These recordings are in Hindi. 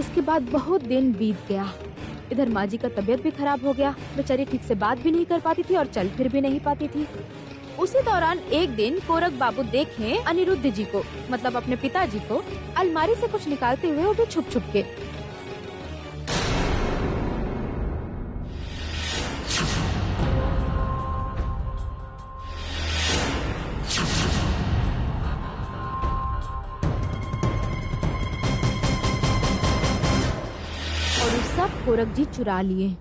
इसके बाद बहुत दिन बीत गया। इधर माँ जी का तबीयत भी खराब हो गया, बेचारी ठीक से बात भी नहीं कर पाती थी और चल फिर भी नहीं पाती थी। उसी दौरान एक दिन कोरक बाबू देखे अनिरुद्ध जी को, मतलब अपने पिताजी को, अलमारी से कुछ निकालते हुए, वो भी छुप छुप के। और उस सब कोरक जी चुरा लिए।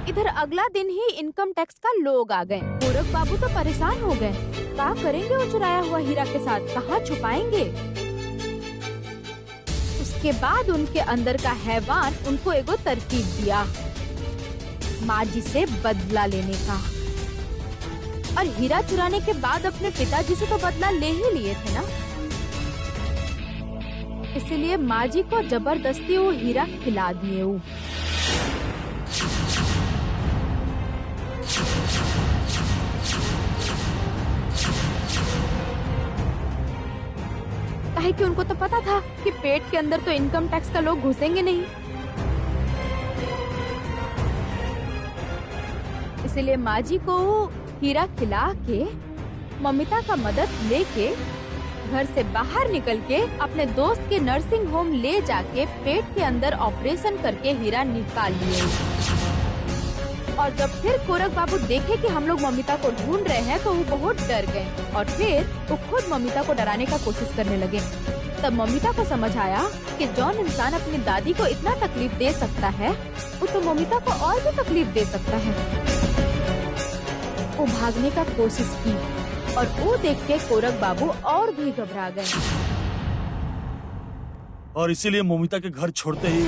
इधर अगला दिन ही इनकम टैक्स का लोग आ गए। कोरक बाबू तो परेशान हो गए, क्या करेंगे वो चुराया हुआ हीरा के साथ, कहाँ छुपाएंगे। उसके बाद उनके अंदर का हैवान उनको एगो तरकीब दिया, माँ जी से बदला लेने का। और हीरा चुराने के बाद अपने पिताजी से तो बदला ले ही लिए थे ना, इसलिए माँ जी को जबरदस्ती वो हीरा खिला दिए। वो काहे कि उनको तो पता था कि पेट के अंदर तो इनकम टैक्स का लोग घुसेंगे नहीं, इसलिए माँ जी को हीरा खिला के ममिता का मदद लेके घर से बाहर निकल के अपने दोस्त के नर्सिंग होम ले जाके पेट के अंदर ऑपरेशन करके हीरा निकाल लिए। और जब फिर कोरक बाबू देखे कि हम लोग ममिता को ढूंढ रहे हैं तो वो बहुत डर गए और फिर वो खुद ममिता को डराने का कोशिश करने लगे। तब ममिता को समझ आया कि जौन इंसान अपनी दादी को इतना तकलीफ दे सकता है वो तो ममिता को और भी तकलीफ दे सकता है। वो भागने का कोशिश की और वो देख के कोरक बाबू और भी घबरा गए। और इसीलिए मोमिता के घर छोड़ते ही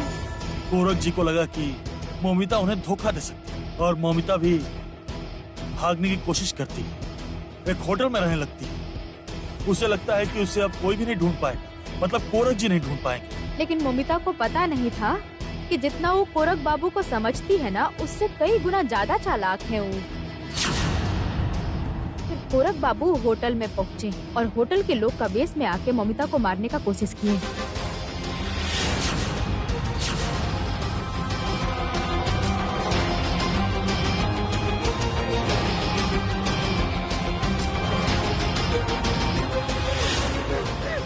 कोरक जी को लगा कि मोमिता उन्हें धोखा दे सकती है और मोमिता भी भागने की कोशिश करती है। एक होटल में रहने लगती है। उसे लगता है कि उसे अब कोई भी नहीं ढूंढ पाएगा, मतलब कोरक जी नहीं ढूंढ पाएंगे। लेकिन मोमिता को पता नहीं था कि जितना वो कोरक बाबू को समझती है ना, उससे कई गुना ज्यादा चालाक है वो। फिर कोरक बाबू होटल में पहुँचे और होटल के लोग का वेश में आके मोमिता को मारने का कोशिश किए।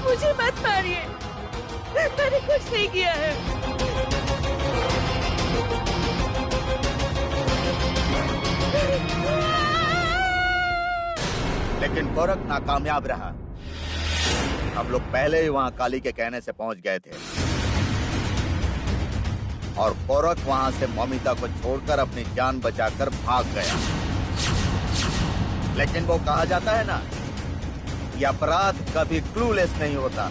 मुझे मत मारिए, मैंने कुछ नहीं किया है। लेकिन कोरक नाकामयाब रहा। हम लोग पहले ही वहां काली के कहने से पहुंच गए थे और कोरक वहां से मोमिता को छोड़कर अपनी जान बचाकर भाग गया। लेकिन वो कहा जाता है ना, ये अपराध कभी क्लूलेस नहीं होता।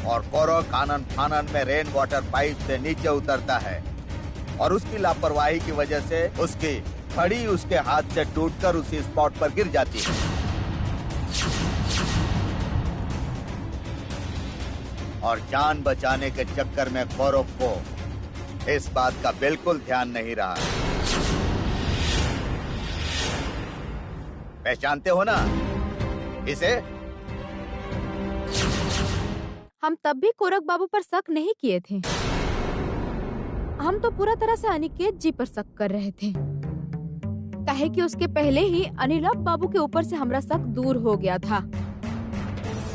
और कोरक आनन फानन में रेन वाटर पाइप से नीचे उतरता है और उसकी लापरवाही की वजह से उसकी छड़ी उसके हाथ से टूटकर उसी स्पॉट पर गिर जाती है। और जान बचाने के चक्कर में कोरक को इस बात का बिल्कुल ध्यान नहीं रहा। पहचानते हो ना इसे? हम तब भी कोरक बाबू पर शक नहीं किए थे, हम तो पूरा तरह से अनिकेत जी पर शक कर रहे थे। काहे कि उसके पहले ही अनिल बाबू के ऊपर से हमारा शक दूर हो गया था।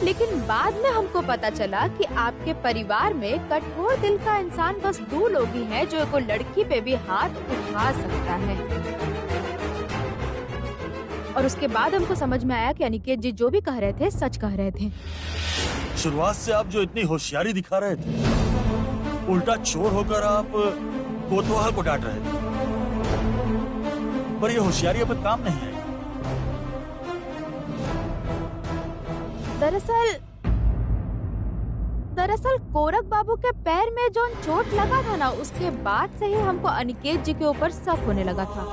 लेकिन बाद में हमको पता चला कि आपके परिवार में कठोर दिल का इंसान बस 2 लोग ही हैं जो एक लड़की पे भी हाथ उठा सकता है। और उसके बाद हमको समझ में आया कि अनिकेत जी जो भी कह रहे थे सच कह रहे थे। शुरुआत से आप जो इतनी होशियारी दिखा रहे थे, उल्टा चोर होकर आप कोतवाल को डांट रहे थे, पर ये होशियारी अब काम नहीं है। दरअसल कोरक बाबू के पैर में जो चोट लगा था ना, उसके बाद से ही हमको अनिकेत जी के ऊपर शक होने लगा था।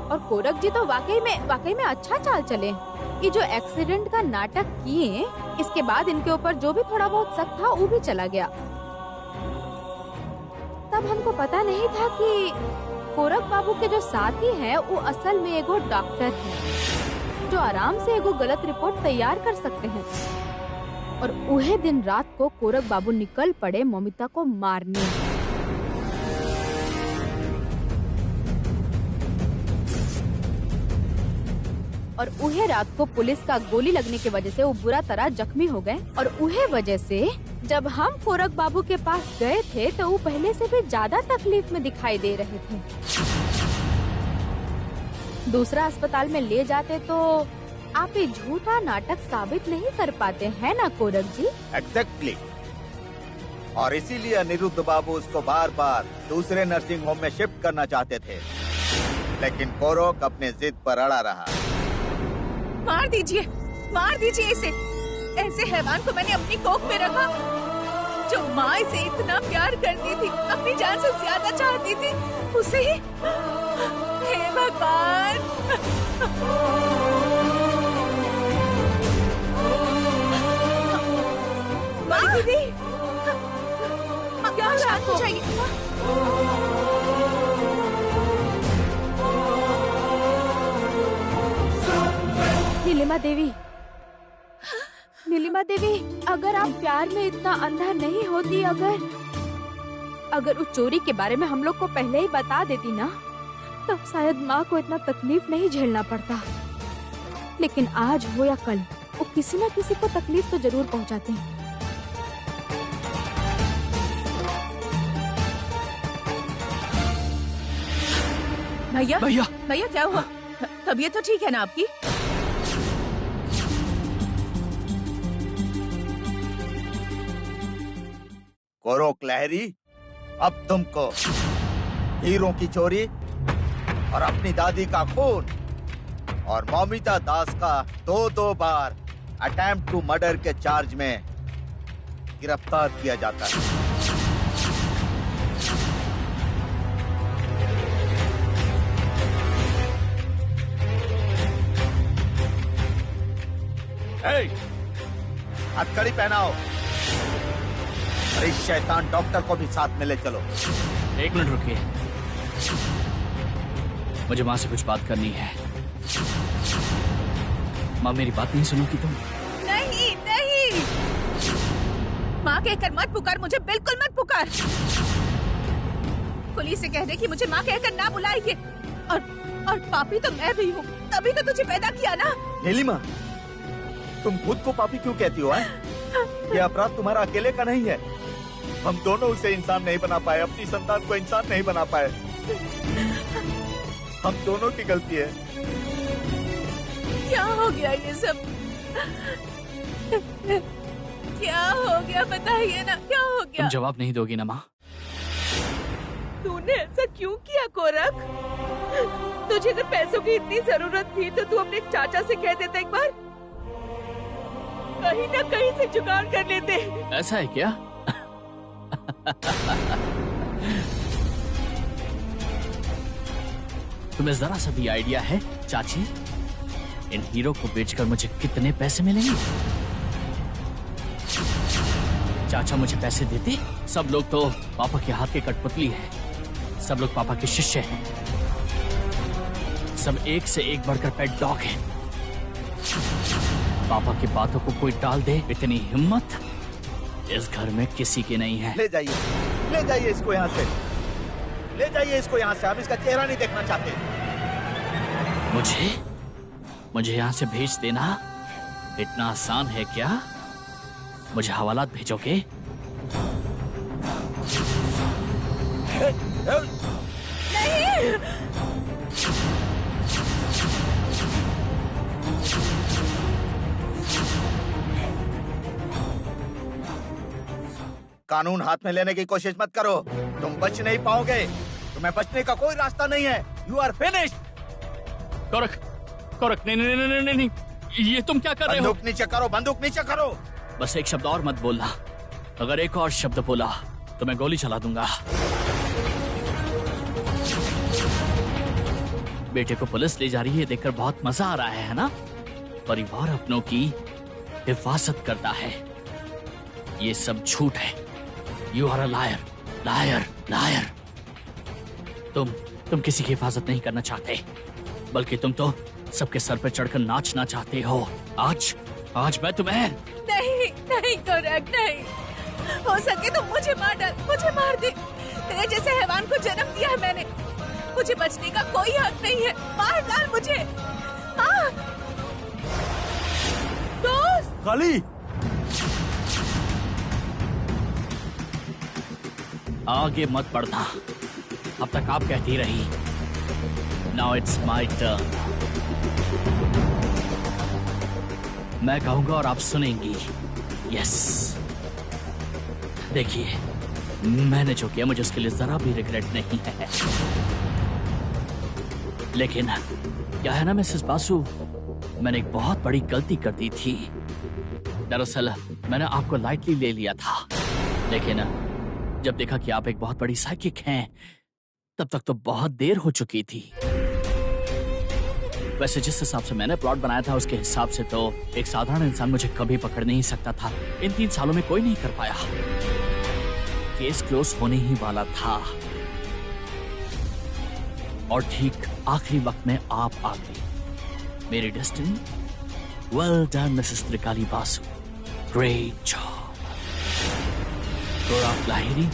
और कोरक जी तो वाकई में अच्छा चाल चले। ये जो एक्सीडेंट का नाटक किए, इसके बाद इनके ऊपर जो भी थोड़ा बहुत शक था वो भी चला गया। तब हमको पता नहीं था कि कोरक बाबू के जो साथी हैं वो असल में एगो डॉक्टर हैं जो आराम से एगो गलत रिपोर्ट तैयार कर सकते हैं। और उहे दिन रात को कोरक बाबू निकल पड़े ममिता को मारने। और उहे रात को पुलिस का गोली लगने की वजह से वो बुरा तरह जख्मी हो गए। और उहे वजह से जब हम कोरक बाबू के पास गए थे तो वो पहले से भी ज्यादा तकलीफ में दिखाई दे रहे थे। दूसरा अस्पताल में ले जाते तो आप ये झूठा नाटक साबित नहीं कर पाते हैं ना कोरक जी? एग्जैक्टली। और इसीलिए अनिरुद्ध बाबू उसको बार बार दूसरे नर्सिंग होम में शिफ्ट करना चाहते थे, लेकिन कोरक अपने जिद पर अड़ा रहा। मार दीजिए इसे। ऐसे हैवान को मैंने अपनी कोख में रखा, जो माँ इसे इतना प्यार करती थी, अपनी जान से ज्यादा चाहती थी, उसे ही। हे भगवान! माँ दीदी, क्या शांत हो जाइए। नीलिमा देवी, अगर आप प्यार में इतना अंधा नहीं होती, अगर उस चोरी के बारे में हम लोग को पहले ही बता देती ना, तब शायद माँ को इतना तकलीफ नहीं झेलना पड़ता। लेकिन आज हो या कल, वो किसी न किसी को तकलीफ तो जरूर पहुँचाते हैं। भैया क्या हुआ? तबीयत तो ठीक है ना आपकी? कोरक लहरी, अब तुमको हीरो की चोरी और अपनी दादी का खून और ममिता दास का दो बार अटेम्प्ट टू मर्डर के चार्ज में गिरफ्तार किया जाता है। हथकड़ी पहनाओ और इस शैतान डॉक्टर को भी साथ में ले चलो। एक मिनट रुकिए, मुझे माँ से कुछ बात करनी है। माँ मेरी बात नहीं सुनोगी तुम? नहीं, माँ कहकर मत पुकार, मुझे बिल्कुल मत पुकार। पुलिस से कह दे कि मुझे माँ कहकर ना बुलाइए। और पापी तो मैं भी हूँ, तभी तो तुझे पैदा किया ना। नीलिमा, तुम खुद को पापी क्यों कहती हो? ये अपराध तुम्हारा अकेले का नहीं है। हम दोनों उसे इंसान नहीं बना पाए, अपनी संतान को इंसान नहीं बना पाए। हम दोनों की गलती है। क्या हो गया ये सब? क्या हो गया बताइए ना, क्या हो गया? तुम जवाब नहीं दोगी ना माँ? तूने ऐसा क्यों किया कोरक? तुझे अगर पैसों की इतनी जरूरत थी तो तू अपने चाचा से कह देता एक बार, कहीं ना कहीं से जुगाड़ कर लेते। ऐसा है क्या? तुम्हें जरा सा भी आइडिया है चाची, इन हीरो को बेचकर मुझे कितने पैसे मिलेंगे? चाचा मुझे पैसे देते, सब लोग तो पापा के हाथ के कठपुतली हैं, सब लोग पापा के शिष्य हैं, सब एक से एक बढ़कर पेट डॉग हैं। पापा की बातों को कोई टाल दे, इतनी हिम्मत इस घर में किसी की नहीं है। ले जाइए इसको यहाँ से, ले जाइए इसको यहाँ से। हम इसका चेहरा नहीं देखना चाहते। मुझे यहाँ से भेज देना इतना आसान है क्या? मुझे हवालात भेजोगे? नहीं। कानून हाथ में लेने की कोशिश मत करो, तुम बच नहीं पाओगे। तुम्हें बचने का कोई रास्ता नहीं है। You are finished. कोरक, नहीं, ये तुम क्या कर रहे हो? बंदूक नीचे करो, बंदूक नीचे करो। बस एक शब्द और मत बोलना, अगर एक और शब्द बोला तो मैं गोली चला दूंगा। बेटे को पुलिस ले जा रही है देखकर बहुत मजा आ रहा है ना? परिवार अपनों की हिफाजत करता है, ये सब झूठ है। You are a liar, liar, liar. तुम किसी की हिफाजत नहीं करना चाहते, बल्कि तुम तो सबके सर पर चढ़कर नाचना चाहते हो। आज मैं तुम्हें नहीं, नहीं कोरक, नहीं। हो सके तो मुझे मार डाल, मुझे मार दे। तेरे जैसे हैवान को जन्म दिया है मैंने, मुझे बचने का कोई हक नहीं है। मार डाल मुझे। हाँ। दोस्त। काली, आगे मत बढ़ना, अब तक आप कहती रही। Now it's my turn. मैं कहूंगा और आप सुनेंगी। यस, देखिए, मैंने जो किया मुझे उसके लिए जरा भी रिग्रेट नहीं है। लेकिन क्या है ना मिसेस बासु, मैंने एक बहुत बड़ी गलती कर दी थी। दरअसल मैंने आपको लाइटली ले लिया था, लेकिन जब देखा कि आप एक बहुत बड़ी साइकिक हैं, तब तक तो बहुत देर हो चुकी थी। वैसे जिस हिसाब से मैंने प्लॉट बनाया था उसके हिसाब से तो एक साधारण इंसान मुझे कभी पकड़ नहीं सकता था। इन 3 सालों में कोई नहीं कर पाया। केस क्लोज होने ही वाला था और ठीक आखिरी वक्त में आप आ गई। मेरी destiny. Well done Mrs Trikali Basu, great job. Korak Lahiri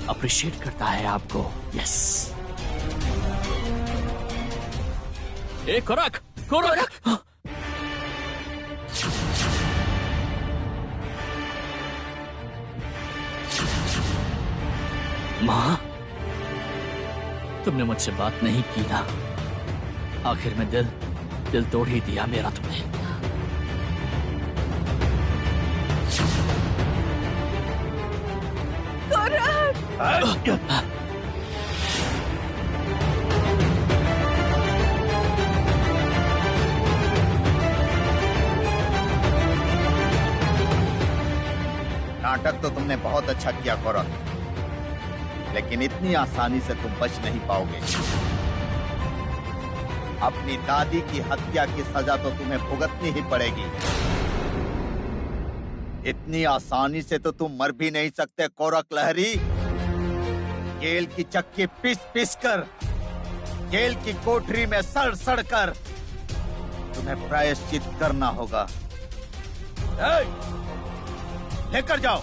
appreciate करता है आपको। यस। ए कोरक, कोरक। माँ, तुमने मुझसे बात नहीं की ना। आखिर में दिल तोड़ ही दिया मेरा तुमने। नाटक तो तुमने बहुत अच्छा किया कोरक, लेकिन इतनी आसानी से तुम बच नहीं पाओगे। अपनी दादी की हत्या की सजा तो तुम्हें भुगतनी ही पड़ेगी। इतनी आसानी से तो तुम मर भी नहीं सकते कोरक लहरी। जेल की चक्की पिस पिस कर, जेल की कोठरी में सड़ सड़ कर तुम्हें प्रायश्चित करना होगा। लेकर जाओ,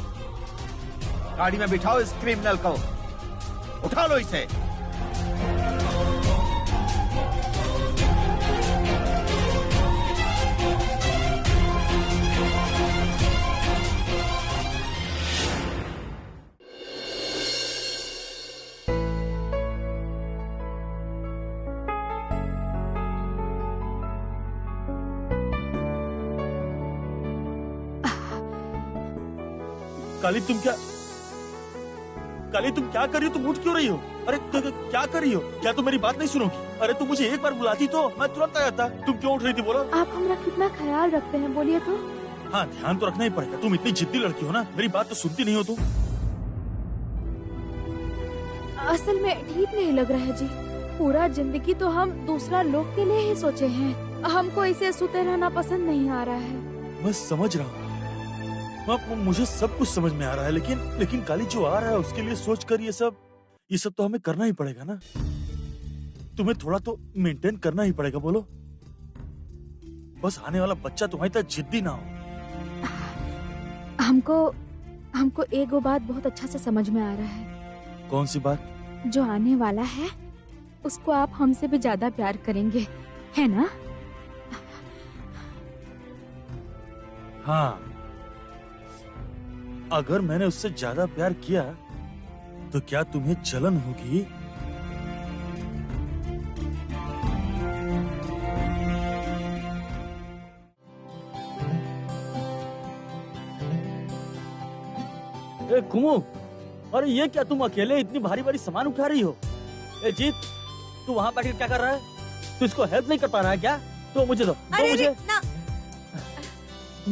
गाड़ी में बिठाओ इस क्रिमिनल को, उठा लो इसे। काली तुम क्या कर रही हो? तुम उठ क्यों रही हो? अरे क्या कर रही हो? क्या तुम मेरी बात नहीं सुनोगी? अरे तुम मुझे एक बार बुलाती तो मैं तुरंत आ जाता। तुम क्यों उठ रही थी? बोलो। आप हमारा कितना ख्याल रखते हैं, बोलिए तो। हाँ, ध्यान तो रखना ही पड़ेगा। तुम इतनी जिद्दी लड़की हो ना, मेरी बात तो सुनती नहीं हो तुम। असल में ठीक नहीं लग रहा है जी। पूरा जिंदगी तो हम दूसरा लोग के लिए ही सोचे हैं। हमको इसे सोते रहना पसंद नहीं आ रहा है। मैं समझ रहा हूँ, मुझे सब कुछ समझ में आ रहा है, लेकिन काली जो आ रहा है उसके लिए सोचकर ये सब तो हमें करना ही पड़ेगा ना। तुम्हें थोड़ा तो मेंटेन करना ही पड़ेगा। बोलो, बस आने वाला बच्चा तुम्हारी तरह जिद्दी ना हो। हमको एक बात बहुत अच्छा से समझ में आ रहा है। कौन सी बात? जो आने वाला है उसको आप हमसे भी ज्यादा प्यार करेंगे, है ना? हाँ, अगर मैंने उससे ज्यादा प्यार किया तो क्या तुम्हें जलन होगी? ए कुमु, अरे ये क्या तुम अकेले इतनी भारी भारी सामान उठा रही हो? ए जीत, तू वहाँ बैठ के क्या कर रहा है? तू इसको हेल्प नहीं कर पा रहा है क्या? तो मुझे दो, मुझे ना।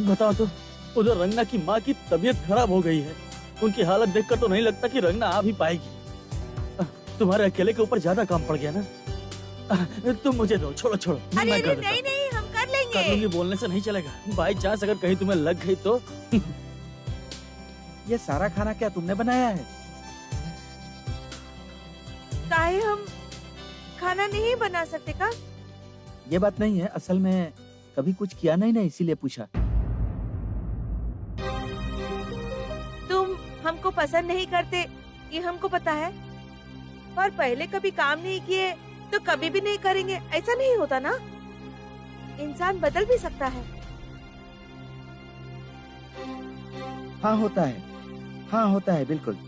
बताओ तो, उधर रंगना की माँ की तबीयत खराब हो गई है। उनकी हालत देखकर तो नहीं लगता कि रंगना आ भी पाएगी। तुम्हारे अकेले के ऊपर ज्यादा काम पड़ गया ना। तुम मुझे दो, छोड़ो छोड़ो। अरे मैं कर नहीं देता हूँ। नहीं, हम कर लेंगे। कर लूंगी बोलने से नहीं चलेगा। बाई चांस अगर कहीं तुम्हें लग गई तो। ये सारा खाना क्या तुमने बनाया है? काहे हम खाना नहीं बना सकते का? ये बात नहीं है, असल में कभी कुछ किया नहीं ना, इसीलिए पूछा। तुम हमको पसंद नहीं करते ये हमको पता है, पर पहले कभी काम नहीं किए तो कभी भी नहीं करेंगे, ऐसा नहीं होता ना। इंसान बदल भी सकता है। हाँ होता है, हाँ होता है बिल्कुल।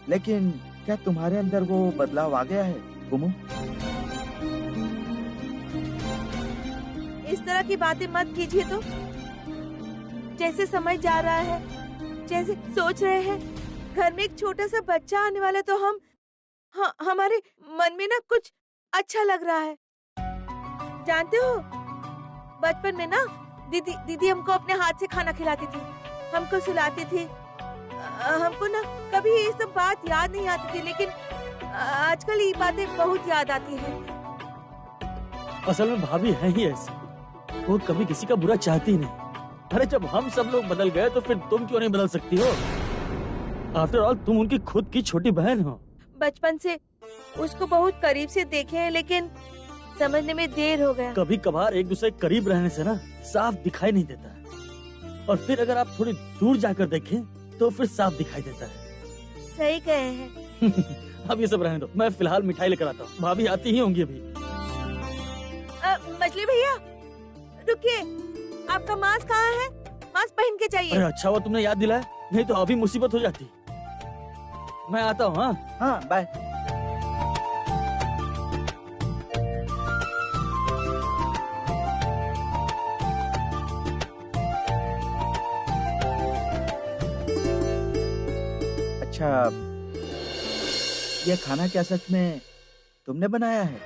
लेकिन क्या तुम्हारे अंदर वो बदलाव आ गया है कुमु? इस तरह की बातें मत कीजिए तो। जैसे समय जा रहा है, जैसे सोच रहे हैं, घर में एक छोटा सा बच्चा आने वाला, तो हमारे मन में ना कुछ अच्छा लग रहा है। जानते हो, बचपन में ना दीदी हमको अपने हाथ से खाना खिलाती थी, हमको सुलाती थी। हमको ना कभी ये सब बात याद नहीं आती थी, लेकिन आजकल ये बातें बहुत याद आती हैं। असल में भाभी है ही ऐसी, वो कभी किसी का बुरा चाहती नहीं। अरे जब हम सब लोग बदल गए तो फिर तुम क्यों नहीं बदल सकती हो? आफ्टर ऑल तुम उनकी खुद की छोटी बहन हो। बचपन से उसको बहुत करीब से देखे हैं, लेकिन समझने में देर हो गया। कभी कभार एक दूसरे के करीब रहने से ना साफ दिखाई नहीं देता, और फिर अगर आप थोड़ी दूर जाकर देखें तो फिर साफ दिखाई देता है। सही कहे हैं। अब ये सब रहने दो, मैं फिलहाल मिठाई लेकर आता हूँ। भाभी आती ही होंगी अभी। मछली भैया रुकिए, आपका मास्क कहाँ है? मास्क पहन के चाहिए। अरे अच्छा हुआ तुमने याद दिलाया, नहीं तो अभी मुसीबत हो जाती। मैं आता हूँ। हाँ हाँ बाय। अच्छा, ये खाना क्या सच में तुमने बनाया है?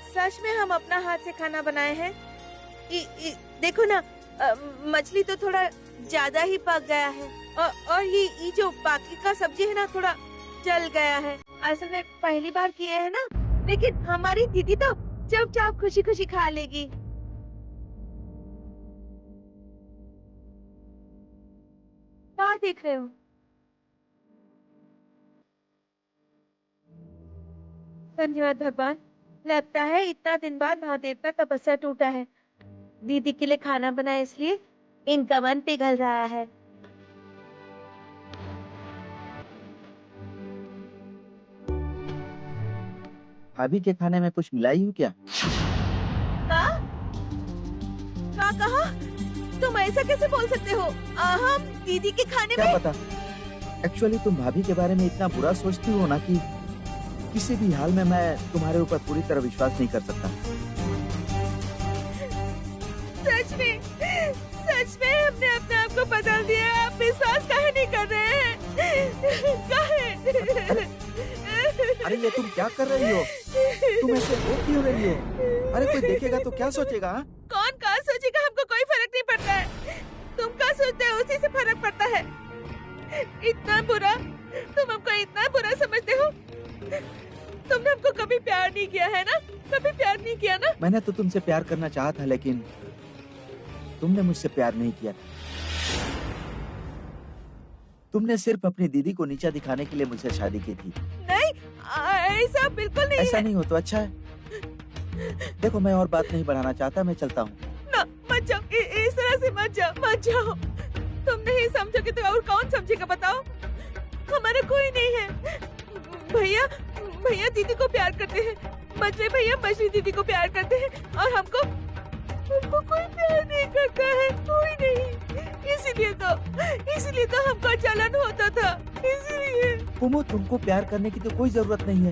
सच में हम अपना हाथ से खाना बनाए हैं। देखो ना, मछली तो थोड़ा ज्यादा ही पक गया है, और ये जो बाकी का सब्जी है ना, थोड़ा जल गया है। असल में पहली बार किए हैं ना, लेकिन हमारी दीदी तो चुपचाप खुशी खुशी खा लेगी। क्या देख रहे हो? धन्यवाद भगवान, लगता है इतना दिन बाद महादेव का तपस्या टूटा है। दीदी के लिए खाना बनाए, इसलिए इनका मन पिघल रहा है। भाभी के खाने में कुछ मिलाई हूँ क्या? क्या कहा? तुम ऐसा कैसे बोल सकते हो? हम दीदी के खाने क्या में? पता, एक्चुअली तुम भाभी के बारे में इतना बुरा सोचती हो ना कि किसी भी हाल में मैं तुम्हारे ऊपर पूरी तरह विश्वास नहीं कर सकता। सच में हमने अपने आप को बदल दिया। आप विश्वास काहे नहीं कर रहे हैं? काहे? अरे ये तुम क्या कर रही हो? तुम ऐसे रो क्यों रही हो? अरे कोई देखेगा तो क्या सोचेगा? हाँ? कौन क्या सोचेगा, हमको कोई फर्क नहीं पड़ता है। तुम क्या सोचते हो, उसी से फर्क पड़ता है। इतना बुरा, तुम हमको इतना बुरा समझते हो? तुमने हमको कभी प्यार नहीं किया है ना? कभी प्यार नहीं किया ना? मैंने तो तुमसे प्यार करना चाहा था, लेकिन तुमने मुझसे प्यार नहीं किया था। तुमने सिर्फ अपनी दीदी को नीचा दिखाने के लिए मुझसे शादी की थी। नहीं, ऐसा बिल्कुल नहीं ऐसा है। नहीं हो तो अच्छा है। देखो, मैं और बात नहीं बढ़ाना चाहता, मैं चलता हूँ। ना, मत जाओ, इस तरह से मत जाओ, मत जाओ। तुम नहीं समझोगे तो और कौन समझेगा, बताओ? हमारा कोई नहीं है। भैया दीदी को प्यार करते हैं, भैया मछली दीदी को प्यार करते हैं, और हमको कोई प्यार नहीं करता है, कोई नहीं। इसीलिए तो हमको जलन होता था, इसीलिए। कुमु, तुमको प्यार करने की तो कोई जरूरत नहीं है।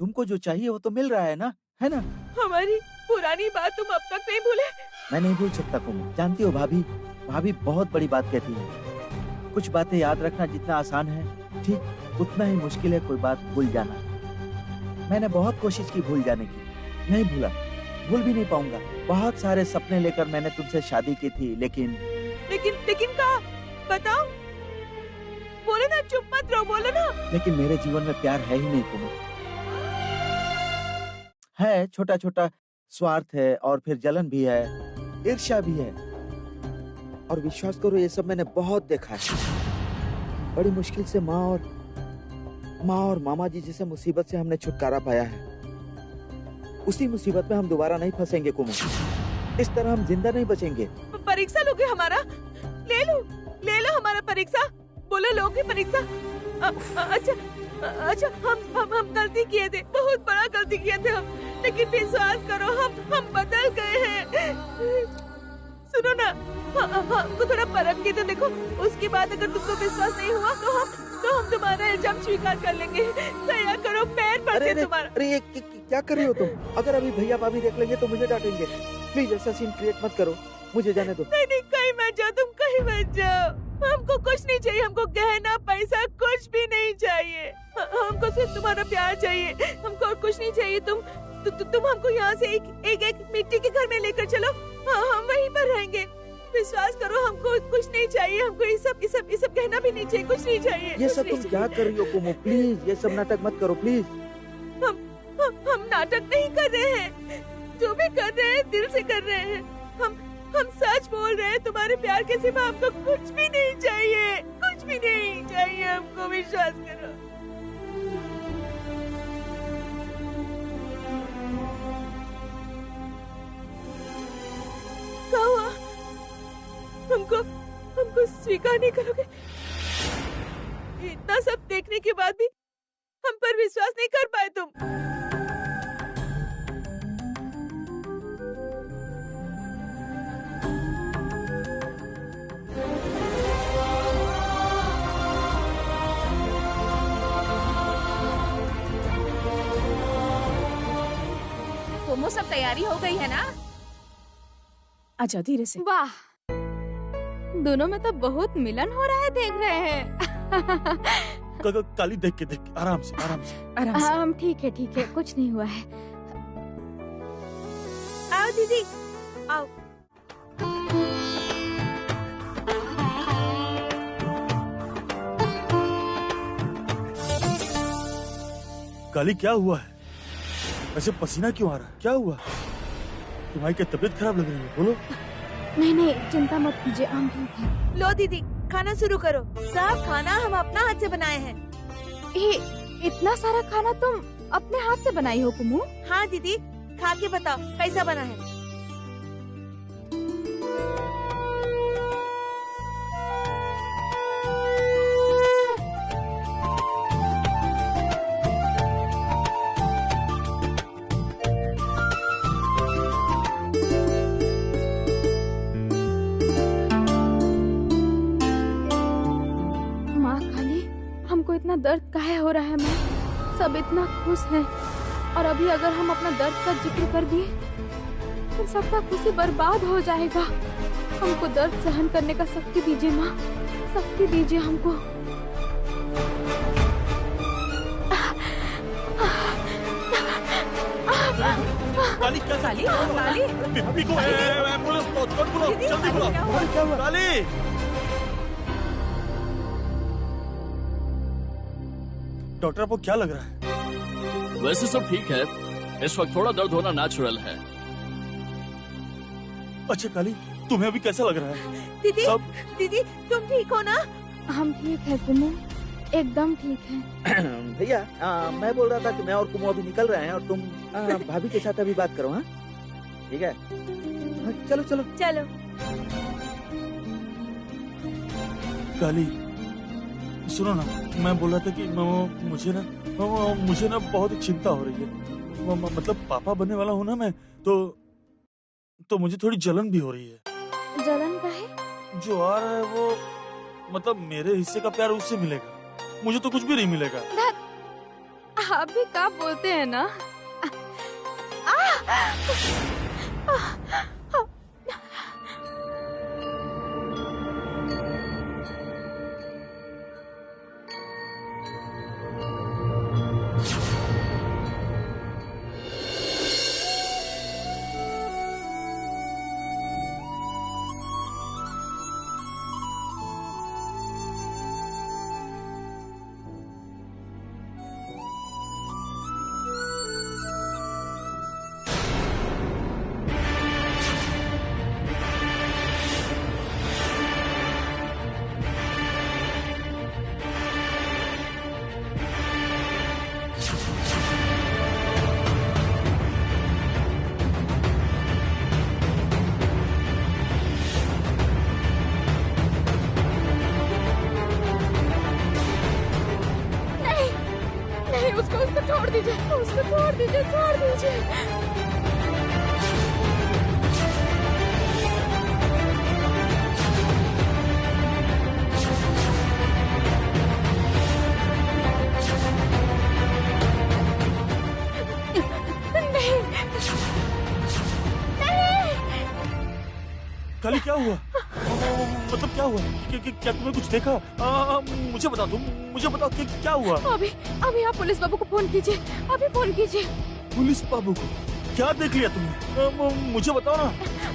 तुमको जो चाहिए वो तो मिल रहा है ना, है ना? हमारी पुरानी बात तुम अब तक नहीं भूले? मैं नहीं भूल सकता कुमु। जानती हो भाभी बहुत बड़ी बात कहती है। कुछ बातें याद रखना जितना आसान है, ठीक उतना ही मुश्किल है कोई बात भूल जाना। मैंने बहुत कोशिश की भूल जाने की, नहीं भूला, भूल भी नहीं पाऊंगा। बहुत सारे सपने लेकर मैंने तुमसे शादी की थी, लेकिन कहा? बताओ, बोलो ना, चुप मत रहो, बोलो ना। लेकिन मेरे जीवन में प्यार है ही नहीं कुमु। है छोटा छोटा स्वार्थ है, और फिर जलन भी है, ईर्ष्या भी है, और विश्वास करो ये सब मैंने बहुत देखा है। बड़ी मुश्किल से माँ और मामा जी जैसे मुसीबत से हमने छुटकारा पाया है। उसी मुसीबत में हम दोबारा नहीं फंसेंगे कुमु। इस तरह हम जिंदा नहीं बचेंगे। परीक्षा लोगे हमारा? ले लो, ले लो हमारा परीक्षा, बोलो लोगे परीक्षा। अच्छा हम गलती किए थे, बहुत बड़ा गलती किए थे हम, लेकिन विश्वास करो हम बदल गए हैं। सुनो ना, हमको थोड़ा परख के तो देखो, उसके बाद अगर तुमको विश्वास नहीं हुआ तो हम तुम्हारा इल्जाम स्वीकार कर लेंगे। दया करो, पैर पड़ते तुम्हारा। अरे ये क्या कर रही हो तुम? अगर अभी भैया भाभी देख लेंगे तो मुझे डांटेंगे। प्लीज ऐसा सीन क्रिएट मत करो, मुझे जाने दो। नहीं, कहीं मत जाओ, तुम कहीं मत जाओ। हमको कुछ नहीं चाहिए, हमको गहना पैसा कुछ भी नहीं चाहिए। हमको सिर्फ तुम्हारा प्यार चाहिए, हमको और कुछ नहीं चाहिए। तुम हमको यहाँ से एक मिट्टी के घर में लेकर चलो, हम वहीं पर रहेंगे। विश्वास करो, हमको कुछ नहीं चाहिए, हमको ये सब गहना भी नहीं चाहिए, कुछ नहीं चाहिए। ये सब तुम क्या कर रही हो कुमो? प्लीज ये सब नाटक मत करो प्लीज। हम नाटक नहीं कर रहे हैं, जो भी कर रहे हैं दिल से कर रहे हैं। हम सच बोल रहे हैं, तुम्हारे प्यार के सिवा हमको कुछ भी नहीं चाहिए, कुछ भी नहीं चाहिए, हमको विश्वास करो। क्या हुआ? हमको स्वीकार नहीं करोगे? इतना सब देखने के बाद भी हम पर विश्वास नहीं कर पाए तुम? तुमो सब तैयारी हो गई है ना? आजा धीरे से। वाह, दोनों में तो बहुत मिलन हो रहा है, देख रहे हैं। काली देख के आराम से। हम ठीक है, कुछ नहीं हुआ है। आओ दीदी, आओ। काली क्या हुआ है? ऐसे पसीना क्यों आ रहा है? क्या हुआ? तुम्हारी क्या तबीयत खराब लग रही है? बोलो। नहीं, चिंता मत कीजिए, हम ठीक हैं। लो दीदी, खाना शुरू करो। सब खाना हम अपना हाथ से बनाए हैं। इतना सारा खाना तुम अपने हाथ से बनाई हो कुमू? हाँ दीदी, खा के बताओ कैसा बना है। इतना दर्द काहे हो रहा है माँ? सब इतना खुश हैं और अभी अगर हम अपना दर्द का जिक्र कर दिए तो सबका खुशी बर्बाद हो जाएगा। हमको दर्द सहन करने का शक्ति दीजिए माँ, शक्ति दीजिए हमको। काली क्या? काली बिप्पी को एम्बुलेंस बुलाओ, जल्दी बुलाओ। काली डॉक्टर, आपको क्या लग रहा है? वैसे सब ठीक है, इस वक्त थोड़ा दर्द होना नेचुरल है। अच्छा काली, तुम्हें अभी कैसा लग रहा है? दीदी तुम ठीक हो ना? हम ठीक है कुमू, एकदम ठीक है। भैया मैं बोल रहा था कि मैं और कुमो अभी निकल रहे हैं और तुम भाभी के साथ अभी बात करो। हाँ ठीक है, चलो चलो चलो। काली सुनो ना, मैं बोल रहा था कि मुझे ना बहुत चिंता हो रही है। मतलब पापा बनने वाला हूँ ना मैं, तो मुझे थोड़ी जलन भी हो रही है। जलन का है? जो आ रहा है वो मतलब मेरे हिस्से का प्यार उससे मिलेगा, मुझे तो कुछ भी नहीं मिलेगा। आप भी क्या बोलते हैं ना? छोड़ दीजिए, उसको छोड़ दीजिए, छोड़ दीजिए। काली क्या हुआ? मतलब क्या हुआ? क्या तुमने कुछ देखा? मुझे बता दो, मुझे बताओ कि क्या हुआ? अभी आप पुलिस बाबू को फोन कीजिए, अभी फोन कीजिए। पुलिस बाबू को? क्या देख लिया तुमने? मुझे बताओ ना।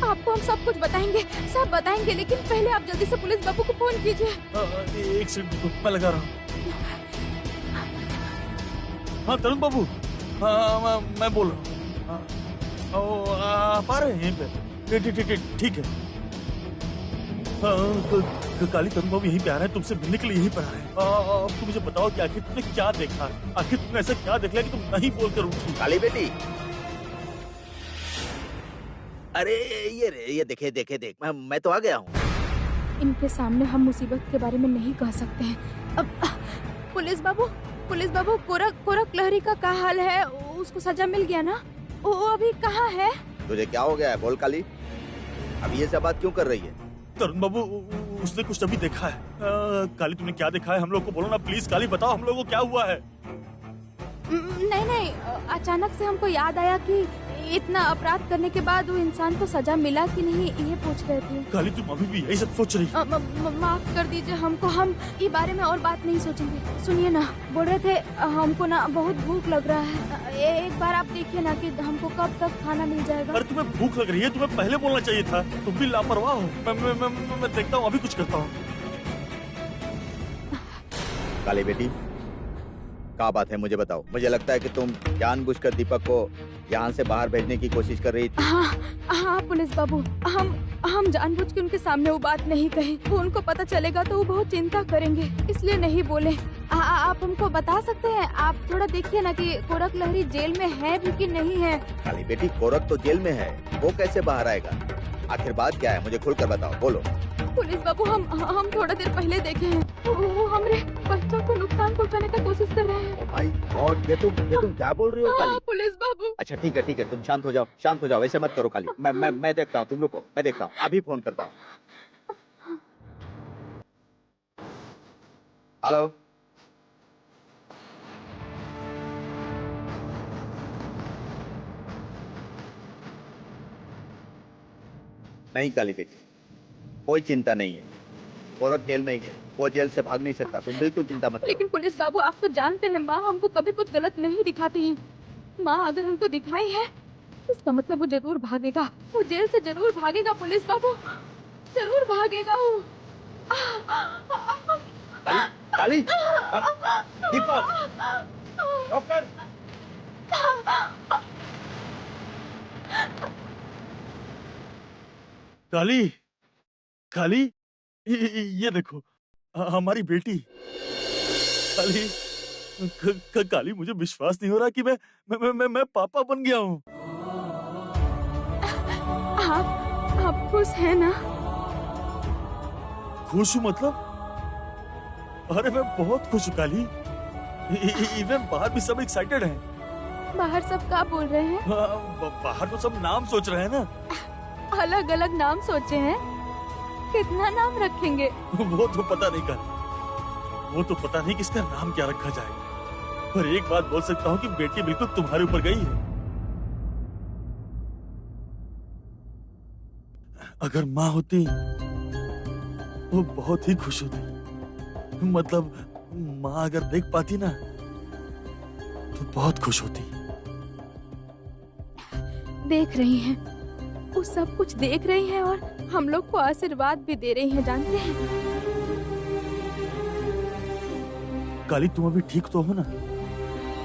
आपको हम सब कुछ बताएंगे, सब बताएंगे, लेकिन पहले आप जल्दी से पुलिस बाबू को फोन कीजिए। एक सेकंड रुको, मैं लगा रहा हूँ। हाँ तरुण बाबू, मैं बोल रहा हूँ। आप आ रहे हैं यहीं पे? ठीक है। काली तरुण बाबू यहीं पे आ रहे हैं, तुमसे मिलने के लिए यहीं पर आ रहे हैं। तुम मुझे बताओ कि आखिर तुमने क्या देखा? आखिर तुमने ऐसा क्या देख लिया कि तुम नहीं बोलकर उठी? काली बेटी, अरे ये देख, मैं तो आ गया हूँ। इनके सामने हम मुसीबत के बारे में नहीं कह सकते हैं। अब पुलिस बाबू, कोरक लहरी का क्या हाल है? उसको सजा मिल गया ना? वो अभी कहाँ है? तुझे क्या हो गया है? बोल काली, अभी ये सब बात क्यों कर रही है? तरुण बाबू, उसने कुछ अभी देखा है। काली तुमने क्या देखा है? हम लोग को बोलो ना प्लीज। काली बताओ हम लोग को क्या हुआ है? नहीं, अचानक से हमको याद आया कि इतना अपराध करने के बाद वो इंसान को सजा मिला कि नहीं, ये पूछ रहे थे। काली तुम अभी भी यही सब सोच रही? माफ कर दीजिए हमको, हम इस बारे में और बात नहीं सोचेंगे। सुनिए ना, बोल रहे थे हमको ना बहुत भूख लग रहा है। एक बार आप देखिए ना कि हमको कब तक खाना मिल जाएगा। अरे तुम्हें भूख लग रही है, तुम्हें पहले बोलना चाहिए था। तुम भी लापरवाह हो। मैं देखता हूँ, अभी कुछ करता हूँ। काली बेटी, क्या बात है मुझे बताओ। मुझे लगता है कि तुम जानबूझकर दीपक को यहाँ से बाहर भेजने की कोशिश कर रही थी। हाँ पुलिस बाबू, हम जानबूझ के उनके सामने वो बात नहीं कही। वो उनको पता चलेगा तो वो बहुत चिंता करेंगे, इसलिए नहीं बोले। आप हमको बता सकते हैं? आप थोड़ा देखिए ना कि कोरक लहरी जेल में है भी कि नहीं है। काली बेटी, कोरक तो जेल में है, वो कैसे बाहर आएगा? आखिर बात क्या है, मुझे खुलकर बताओ, बोलो। पुलिस बाबू, हम थोड़ा देर पहले देखे हैं, वो हमारे बच्चों को नुकसान पहुंचाने का कोशिश कर रहे हैं। भाई और ये तुम क्या बोल रही हो काली? पुलिस बाबू। अच्छा ठीक है, तुम शांत हो जाओ, ऐसे मत करो काली। मैं देखता हूँ, तुम लोग को मैं देखता हूँ, अभी फोन करता हूँ। हेलो, नहीं काली बेटी, कोई चिंता नहीं है। कोरक जेल में ही है, वो जेल से भाग नहीं सकता, तुम बिल्कुल चिंता मत करो। लेकिन पुलिस बाबू, आप तो जानते हैं माँ हमको कभी कुछ गलत नहीं दिखाती है। माँ अगर हमको दिखाई है इसका मतलब वो जरूर भागेगा, वो जेल से जरूर भागेगा। पुलिस बाबू जरूर भागेगा वो। काली, दीपक, डॉक्टर, काली, ये देखो हमारी बेटी। काली मुझे विश्वास नहीं हो रहा कि मैं पापा बन गया हूँ। आप खुश हैं ना? खुश हूँ मतलब? अरे मैं बहुत खुश हूँ काली। इवन बाहर भी सब एक्साइटेड हैं। बाहर सब क्या बोल रहे हैं? बाहर तो सब नाम सोच रहे हैं ना। अलग अलग नाम सोचे हैं? कितना नाम रखेंगे? वो तो पता नहीं काली, वो तो पता नहीं किसका नाम क्या रखा जाए। पर एक बात बोल सकता हूँ कि बेटी बिल्कुल तुम्हारे ऊपर गई है। अगर माँ होती वो बहुत ही खुश होती। मतलब माँ अगर देख पाती ना तो बहुत खुश होती। देख रही हैं, वो सब कुछ देख रही हैं और हम लोग को आशीर्वाद भी दे रही हैं, जानते हैं। काली तुम अभी ठीक तो हो ना?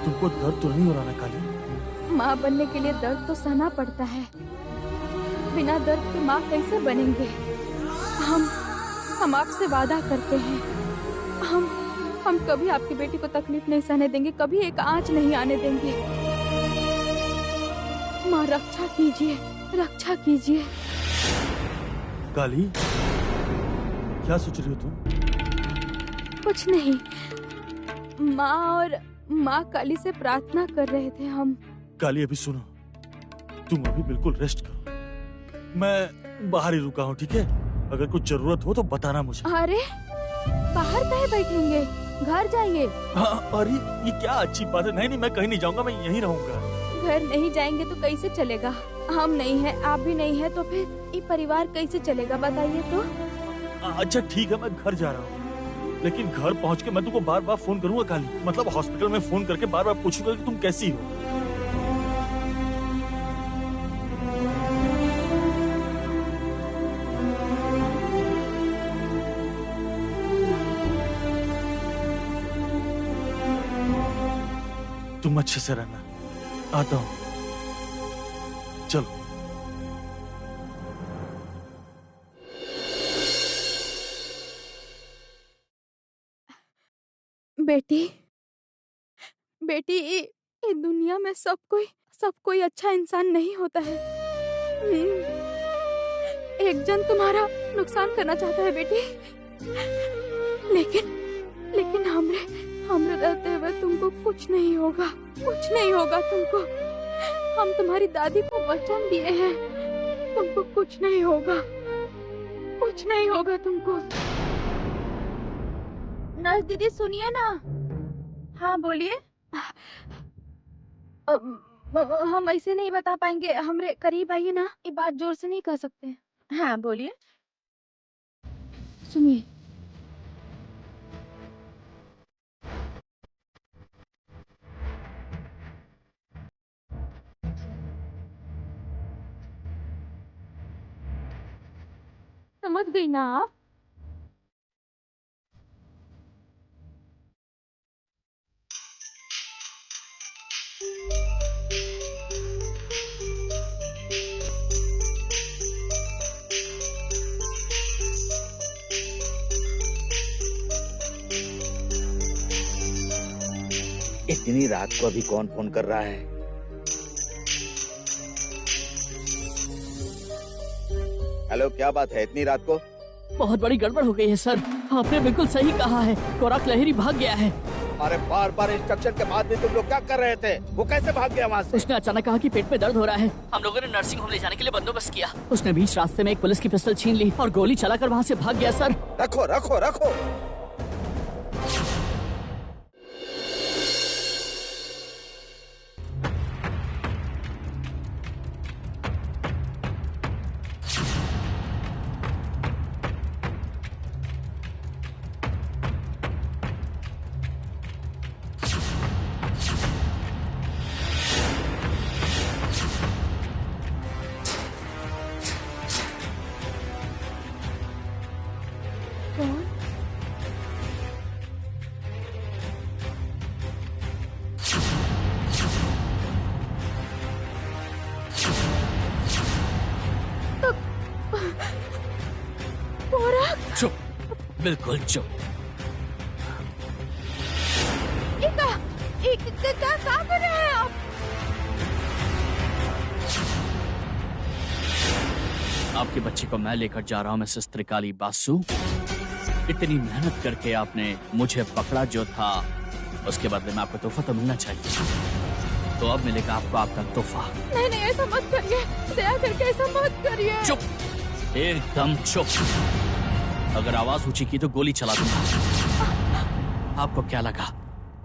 तुमको दर्द तो नहीं हो रहा ना काली? माँ बनने के लिए दर्द तो सहना पड़ता है। बिना दर्द के माँ कैसे बनेंगे? हम आपसे वादा करते हैं, हम कभी आपकी बेटी को तकलीफ नहीं सहने देंगे, कभी एक आंच नहीं आने देंगे। माँ रक्षा कीजिए, रक्षा कीजिए। काली, क्या सोच रही हो तुम? कुछ नहीं, माँ और माँ काली से प्रार्थना कर रहे थे हम। काली अभी सुनो, तुम अभी बिल्कुल रेस्ट करो। मैं बाहर ही रुका हूँ, ठीक है? अगर कुछ जरूरत हो तो बताना मुझे। अरे बाहर कहीं बैठेंगे, घर जाइए। हाँ, अरे ये क्या अच्छी बात है। नहीं नहीं, मैं कहीं नहीं जाऊंगा, मैं यहीं रहूंगा। घर नहीं जाएंगे तो कैसे चलेगा? हम नहीं है, आप भी नहीं है, तो फिर ये परिवार कैसे चलेगा बताइए तो। अच्छा ठीक है, मैं घर जा रहा हूँ, लेकिन घर पहुँच के मैं तुमको बार बार फोन करूंगा काली। मतलब हॉस्पिटल में फोन करके बार बार पूछूंगा कि तुम कैसी हो। तुम अच्छे से रहना। आता हूँ, चलो। बेटी, बेटी, ये दुनिया में सब कोई अच्छा इंसान नहीं होता है। एक जन तुम्हारा नुकसान करना चाहता है बेटी, लेकिन हमरे रहते हुए तुमको कुछ नहीं होगा तुमको। हम तुम्हारी दादी को वचन दिए हैं, तुमको कुछ नहीं होगा तुमको। नर्स दीदी सुनिए ना। हाँ बोलिए। हम ऐसे नहीं बता पाएंगे, हमरे करीब आइए ना, ये बात जोर से नहीं कह सकते। हाँ बोलिए। सुनिए। समझ गई ना आप? इतनी रात को अभी कौन फोन कर रहा है? हेलो, क्या बात है इतनी रात को? बहुत बड़ी गड़बड़ हो गई है सर। आपने बिल्कुल सही कहा है, कोराक लहरी भाग गया है। अरे बार बार इंस्ट्रक्शन के बाद भी तुम लोग क्या कर रहे थे? वो कैसे भाग गया वहाँ से? उसने अचानक कहा कि पेट में दर्द हो रहा है। हम लोगों ने नर्सिंग होम ले जाने के लिए बंदोबस्त किया। उसने बीच रास्ते में एक पुलिस की पिस्टल छीन ली और गोली चलाकर वहाँ से भाग गया सर। रखो रखो रखो। चुप, बिल्कुल चुप। क्या कर रहे हैं आप? आपके बच्चे को मैं लेकर जा रहा हूँ, मिसेस त्रिकाली बासु। इतनी मेहनत करके आपने मुझे पकड़ा जो था, उसके बदले में आपको तोहफा तो मिलना चाहिए। तो अब मिलेगा आपको आपका तोहफा। नहीं नहीं, ऐसा मत करिए, दया करके ऐसा मत करिए। चुप, एकदम चुप। अगर आवाज ऊंची की तो गोली चला दूंगा। आपको क्या लगा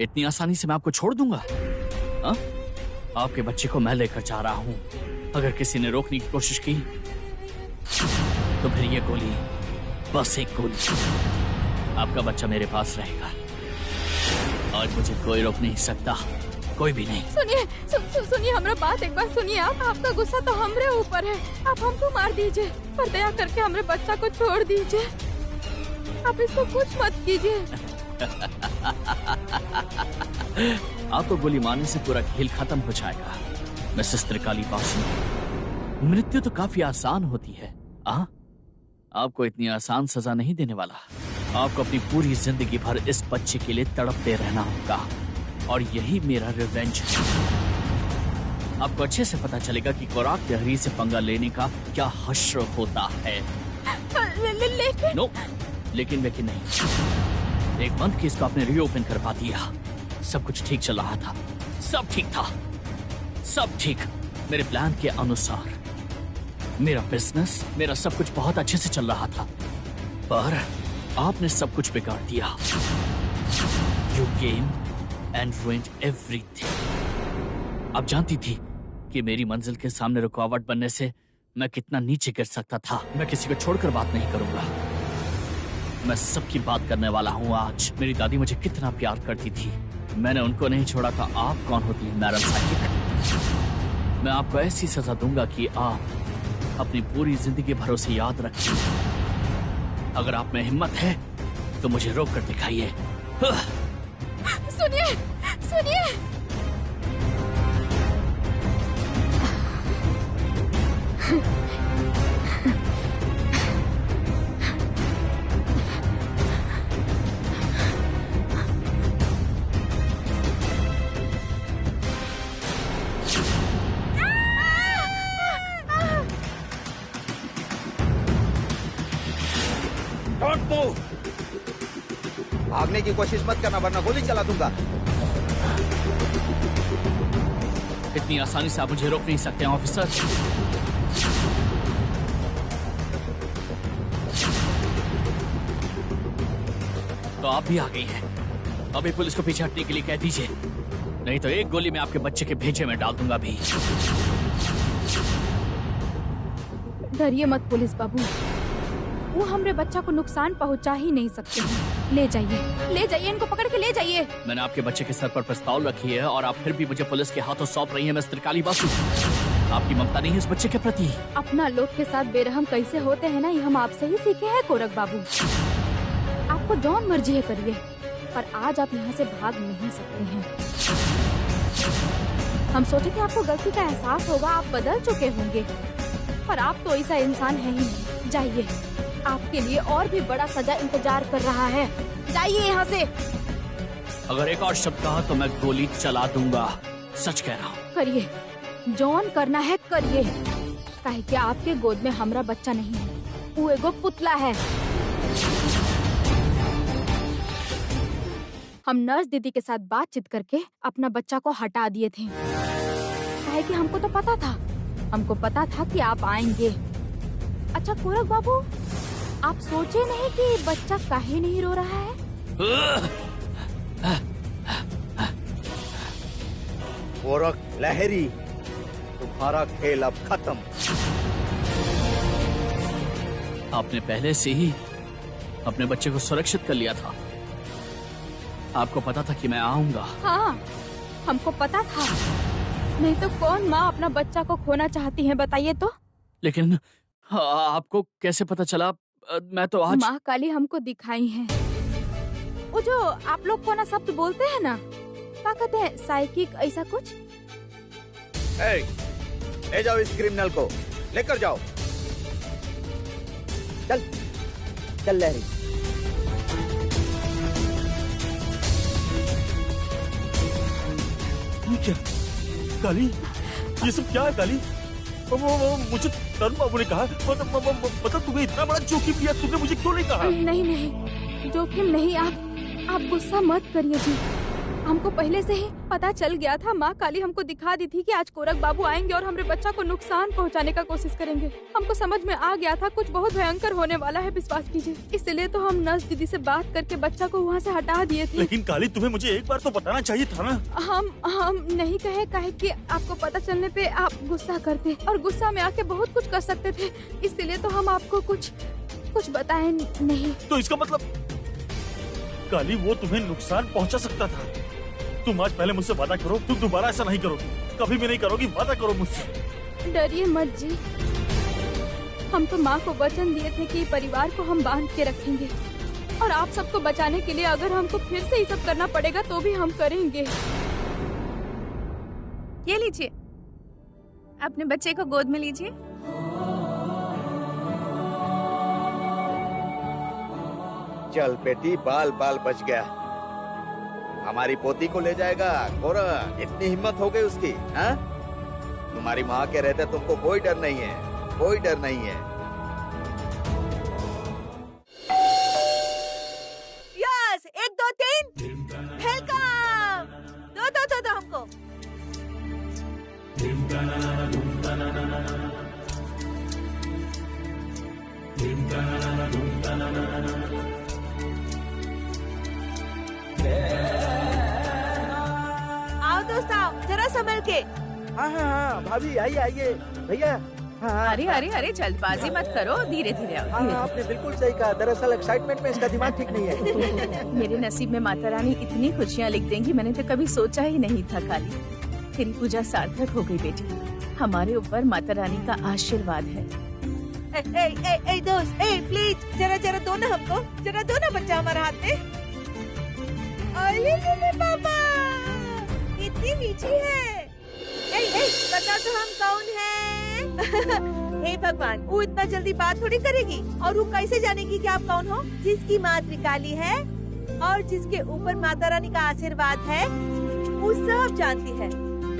इतनी आसानी से मैं आपको छोड़ दूंगा? हा? आपके बच्चे को मैं लेकर जा रहा हूँ। अगर किसी ने रोकने की कोशिश की तो फिर ये गोली, बस एक गोली, आपका बच्चा मेरे पास रहेगा और मुझे कोई रोक नहीं सकता, कोई भी नहीं। सुनिए हमारा बात एक बार सुनिए। आपका गुस्सा तो हमरे ऊपर है, आप हमको मार दीजिए, पर दया करके हमरे बच्चा को छोड़ दीजिए। आप इसको कुछ मत कीजिए। आपको गोली मारने से पूरा खेल खत्म हो जाएगा मिसेस त्रिकाली बासु। मृत्यु तो काफी आसान होती है। आपको इतनी आसान सजा नहीं देने वाला। आपको अपनी पूरी जिंदगी भर इस बच्चे के लिए तड़पते रहना होगा और यही मेरा रिवेंज है। आपको अच्छे से पता चलेगा कि कोराक लहरी से पंगा लेने का क्या हश्र होता है। लेकिन नो, लेकिन नहीं। एक बंद केस को आपने रीओपन करवा दिया सब कुछ ठीक चल रहा था, सब ठीक था, सब ठीक मेरे प्लान के अनुसार। मेरा बिजनेस, मेरा सब कुछ बहुत अच्छे से चल रहा था, पर आपने सब कुछ बिगाड़ दिया। You came and ruined everything। आप जानती थी कि मेरी मंजिल के सामने रुकावट बनने से मैं कितना नीचे गिर सकता था। मैं किसी को छोड़कर बात नहीं करूंगा, मैं सबकी बात करने वाला हूँ आज। मेरी दादी मुझे कितना प्यार करती थी, मैंने उनको नहीं छोड़ा था। आप कौन होती है मैडम साइकिक? मैं आपको ऐसी सजा दूंगा कि आप अपनी पूरी जिंदगी भरोसे याद रखें। अगर आप में हिम्मत है तो मुझे रोक कर दिखाइए। सुनिए, सुनिए। Don't move. भागने की कोशिश मत करना वरना गोली चला दूंगा। इतनी आसानी से आप मुझे रोक नहीं सकते हैं ऑफिसर। तो आप भी आ गई हैं। अभी पुलिस को पीछे हटने के लिए कह दीजिए, नहीं तो एक गोली मैं आपके बच्चे के भेजे में डाल दूंगा भी। डरिए मत पुलिस बाबू, वो हमरे बच्चा को नुकसान पहुंचा ही नहीं सकते हैं। ले जाइए, ले जाइए, इनको पकड़ के ले जाइए। मैंने आपके बच्चे के सर पर पिस्तौल रखी है और आप फिर भी मुझे पुलिस के हाथों सौंप रही हैं मिस्टर काली बासु। आपकी ममता नहीं है इस बच्चे के प्रति? अपना लोग के साथ बेरहम कैसे होते हैं ना, ये हम आपसे ही सीखे हैं कोरक बाबू। आपको जौन मर्जी है करिए, पर आज आप यहाँ से भाग नहीं सकते हैं। हम सोचे कि आपको गलती का एहसास होगा, आप बदल चुके होंगे, पर आप तो ऐसा इंसान है ही नहीं। जाइए, आपके लिए और भी बड़ा सजा इंतजार कर रहा है। जाइए यहाँ से। अगर एक और शब्द कहा तो मैं गोली चला दूंगा, सच कह रहा हूँ। करिए, जौन करना है करिए, काहे कि आपके गोद में हमरा बच्चा नहीं है, वो एगो पुतला है। हम नर्स दीदी के साथ बातचीत करके अपना बच्चा को हटा दिए थे, काहे कि हमको तो पता था कि आप आएंगे। अच्छा कोरक बाबू, आप सोचे नहीं कि बच्चा काहे नहीं रो रहा है? कोरक लहरी, तुम्हारा खेल अब खत्म। आपने पहले से ही अपने बच्चे को सुरक्षित कर लिया था। आपको पता था कि मैं आऊंगा। हाँ, हमको पता था, नहीं तो कौन माँ अपना बच्चा को खोना चाहती है, बताइए तो। लेकिन आपको कैसे पता चला? मैं तो आज माँ काली हमको दिखाई है। वो जो आप लोग को ना शब्द बोलते हैं ना, क्या कहते हैं, साइकिक ऐसा कुछ। ले जाओ इस क्रिमिनल को, लेकर जाओ। चल चल लहरी। ये क्या काली, ये सब क्या है काली? मुझे तरुण बाबू ने कहा, मतलब तुम्हें इतना बड़ा जोखिम लिया, तुमने मुझे क्यों नहीं कहा? नहीं, जोखिम नहीं। आप गुस्सा मत करिए जी, हमको पहले से ही पता चल गया था। माँ काली हमको दिखा दी थी कि आज कोरक बाबू आएंगे और हमारे बच्चा को नुकसान पहुँचाने का कोशिश करेंगे। हमको समझ में आ गया था कुछ बहुत भयंकर होने वाला है, विश्वास कीजिए। इसलिए तो हम नर्स दीदी से बात करके बच्चा को वहाँ से हटा दिए थे। लेकिन काली, तुम्हें मुझे एक बार तो बताना चाहिए था ना। हम नहीं कहे, काहे कि आपको पता चलने पे आप गुस्सा करते और गुस्सा में आके बहुत कुछ कर सकते थे, इसलिए तो हम आपको कुछ बताए नहीं। तो इसका मतलब काली, वो तुम्हें नुकसान पहुंचा सकता था। तुम आज पहले मुझसे वादा करो, तुम दोबारा ऐसा नहीं करोगी, कभी भी नहीं करोगी। वादा करो मुझसे। डरिए मत जी, हम तो माँ को वचन दिए थे कि परिवार को हम बांध के रखेंगे, और आप सबको बचाने के लिए अगर हमको फिर से ये सब करना पड़ेगा तो भी हम करेंगे। ये लीजिए, अपने बच्चे को गोद में लीजिए। चल बेटी, बाल बाल बच गया। हमारी पोती को ले जाएगा कोरक, इतनी हिम्मत हो गई उसकी। हाँ, तुम्हारी माँ के रहते तुमको कोई डर नहीं है, कोई डर नहीं है। Yes, 1 2 3 welcome. थोड़ा संभल के। हाँ हाँ हाँ भाभी आइए आइए भैया। हाँ हाँ अरे अरे अरे जल्दबाजी मत करो, धीरे धीरे आओ, हाँ धीरे हाँ, आपने बिल्कुल सही कहा। दरअसल एक्साइटमेंट में इसका दिमाग ठीक नहीं है। धीरे। मेरे नसीब में माता रानी इतनी खुशियाँ लिख देंगी, मैंने तो कभी सोचा ही नहीं था। काली, तेरी पूजा सार्थक हो गई बेटी। हमारे ऊपर माता रानी का आशीर्वाद है। ए दोस्त, प्लीज जरा जरा दो ना हमको, जरा दो ना बच्चा हमारा हाथ में। अरे पापा कितनी मीठी है। बता तो हम कौन हैं? हे भगवान, वो इतना जल्दी बात थोड़ी करेगी, और वो कैसे जानेगी कि आप कौन हो? जिसकी माँ त्रिकाली है और जिसके ऊपर माता रानी का आशीर्वाद है, वो सब जानती है।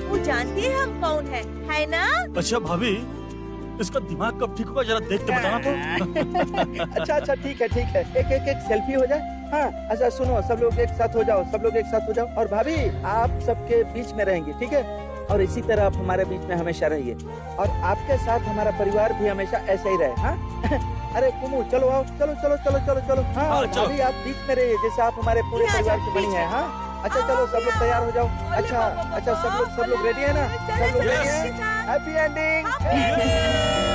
वो जानती है हम कौन है ना? अच्छा भाभी, इसका दिमाग कब ठीक होगा, जरा देख के बताना तो। अच्छा अच्छा ठीक है ठीक है, एक सेल्फी हो जाए। हाँ अच्छा सुनो, सब लोग एक साथ हो जाओ, सब लोग एक साथ हो जाओ। और भाभी आप सबके बीच में रहेंगे, ठीक है? और इसी तरह आप हमारे बीच में हमेशा रहिए, और आपके साथ हमारा परिवार भी हमेशा ऐसा ही रहे। हाँ अरे कुमू चलो आओ, चलो चलो चलो चलो चलो। हाँ हाँ, चलो। भाभी आप बीच में रहिए, जैसे आप हमारे पूरे यहाँ परिवार जाओ, की बनी है। हाँ अच्छा चलो सब लोग तैयार हो जाओ। अच्छा अच्छा सब लोग रेडी है ना? सब लोग रेडी है? Happy ending.